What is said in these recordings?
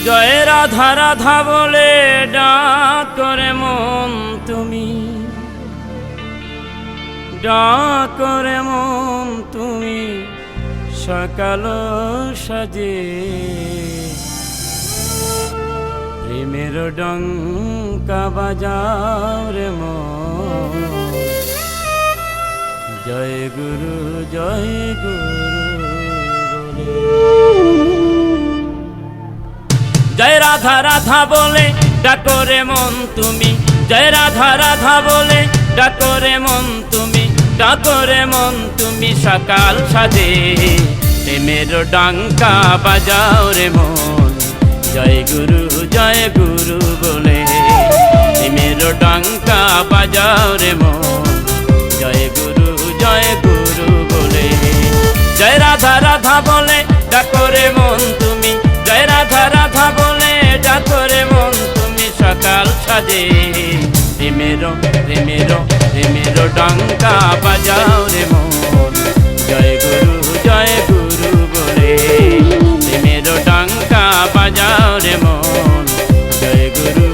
জয় রাধা রাধা বলে ডাক করে মন তুমি, ডাক করে মন তুমি সকাল সাজে। প্রেমের ডঙ্কা বাজাও রে মন, জয় গুরু জয় গুরু বলে। জয় রাধা রাধা বলে ডাকো রে মন তুমি, জয় রাধা রাধা বলে ডাকো রে মন তুমি, ডাকো রে মন তুমি সকাল সাজে। প্রেমের ডঙ্কা বাজাও রে মন, জয় গুরু বলে। প্রেমের ডঙ্কা বাজাও রে মন, জয় গুরু বলে। জয় রাধা রাধা বলে ডাকো রে মন তুমি, জয় রাধা রাধা বলে ডাকো রে মন তুমি সকাল সাজে। প্রেমের ডঙ্কা বাজাও রে মন, জয় গুরু বলে। প্রেমের ডঙ্কা বাজাও রে মন, জয় গুরু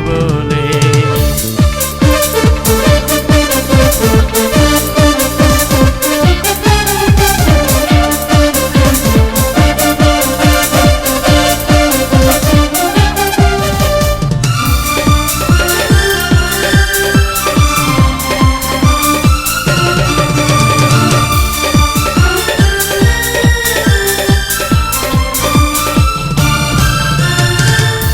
বলে।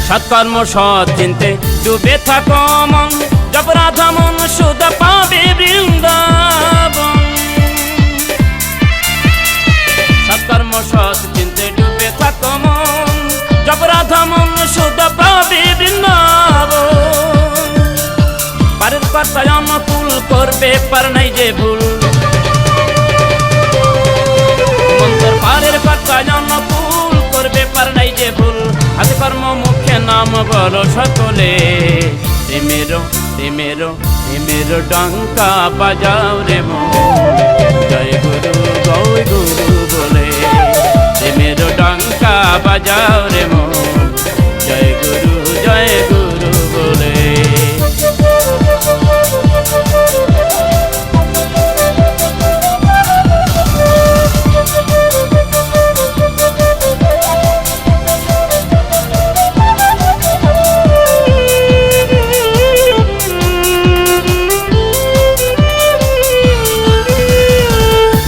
সৎকর্ম সৎ চিনতে ডুবে থাকো মন, জপ রাধা মন সুধা পাবে বৃন্দাবন। সৎকর্ম সৎ চিনতে ডুবে থাকো মন, জপ রাধা মন সুধা পাবে বৃন্দাবন। পারের কথায় অনুকূল করবে পার নাই যে ভুল, মন্তর পারের কথায় অনুকূল করবে পার নাই যে ভুল। হাতে কর্ম মুখে নাম বলো সকলে, প্রেমের ডঙ্কা বাজাও রে মন, জয় গুরু বলে। প্রেমের ডঙ্কা বাজাও রে মন, জয় গুরু বলে।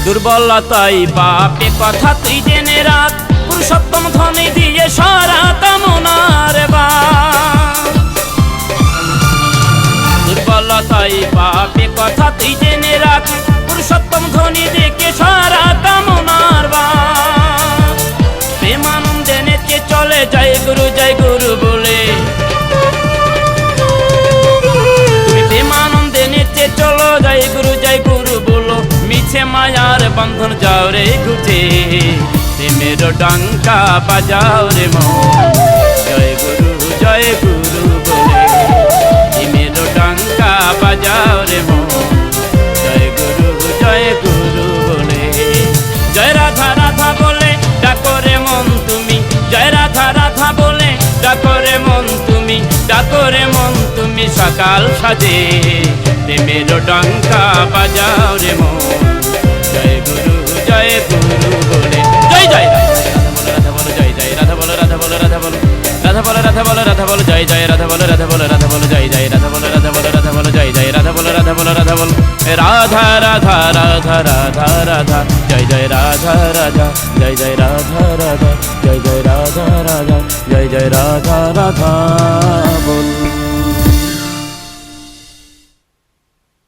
দুর্বলতাই বাপে কথা তুই জেনে রাখ, পুরুষোত্তম ধনে দিয়ে সারা কামনার বাপ। দুর্বলতাই বাপে কথা তুই জেনে রাখ, পুরুষোত্তম ধনে দেখে সারা কামনার বাপ। প্রেমানন্দে নেচে চলে জয় গুরু বলে। তুমি প্রেমানন্দে নেচে চলো জয় গুরু বলো, মিছে মায়ার বন্ধন যাও রে ঘুচে। প্রেমের ডঙ্কা বাজাও রে মন, জয় গুরু বলে। প্রেমের ডঙ্কা বাজাও রে মন, জয় গুরু বলে। জয় রাধা রাধা বলে ডাকো রে মন তুমি, জয় রাধা রাধা বলে ডাকো রে মন তুমি, ডাকো রে মন তুমি সকাল সাজে। প্রেমের ডঙ্কা বাজাও রে মন, জয় গুরু বলে। জয় জয় রাধা বলো জয় রাধা বলো, রাধা বলো রাধা বলো, রাধা বলো রাধা বলো, রাধা বলো জয় রাধা বলো, রাধা বলো রাধা বলো জয় রাধা বলো, রাধা বলো রাধা বলো জয় রাধা বলো, রাধা বলো রাধা বলো। রাধা রাধা রাধা রাধা রাধা, জয় রাধা রাধা, জয় রাধা রাধা, জয় রাধা রাধা, জয় রাধা রাধা বল।